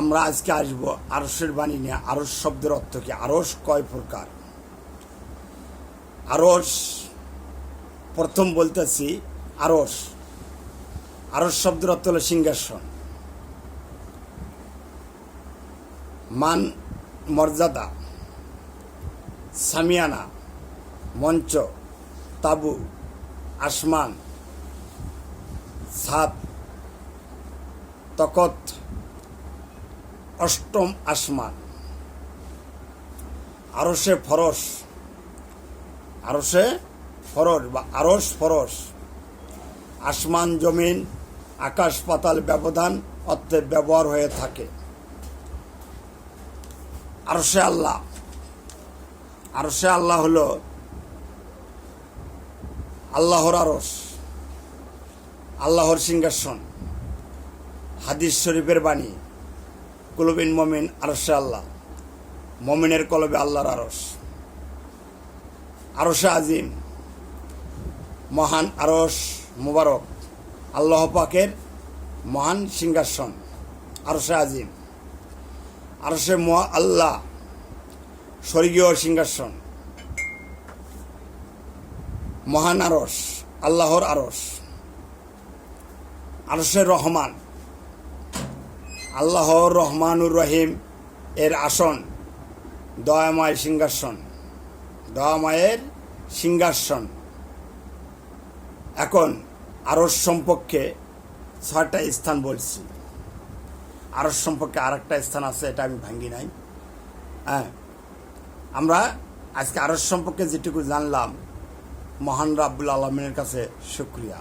আমরা আজকে আসবো আরশের বাণী নিয়ে। আরশ শব্দের অর্থ কি? আরশ কয় প্রকার? আরশ প্রথম বলতেছি, আরশ আরশ শব্দের অর্থ হলো সিংহাসন, মান মর্যাদা, সামিয়ানা মঞ্চ, তাবু, আসমান, ছাদ, তকত, অষ্টম আসমান। আরশে ফরশ, আরশে ফরশ বা আরশ ফরশ, আসমান জমিন আকাশ পাতাল ব্যবধান অর্থে ব্যবহার হয়ে থাকে। আরশে আল্লাহ, আরশে আল্লাহ হলো আল্লাহর আরশ, আল্লাহর সিংহাসন। হাদিস শরীফের বাণী, কুলুবিন মমিন আরশে আল্লাহ, মমিনের কলবে আল্লাহর আরশ। আরশে আজিম, মহান আরশ মুবারক, আল্লাহ পাকের মহান সিংহাসন আরশে আজিম। আরশে আল্লাহ, স্বর্গীয় সিংহাসন, মহান আরশ, আল্লাহর আরশ। আরশে রহমান, আল্লাহর রহমানুর রহিম এর আসন, দয়াময় সিংহাসন, দয়াময়ের সিংহাসন। এখন আরশ সম্পর্কে 6টা স্থান বলছি। আরশ সম্পর্কে আরেকটা স্থান আছে, এটা আমি ভাঙ্গি নাই। হ্যাঁ, আমরা আজকে আরশ সম্পর্কে যেটুকু জানলাম, মহান রাব্বুল আলামিনের কাছে শুকরিয়া।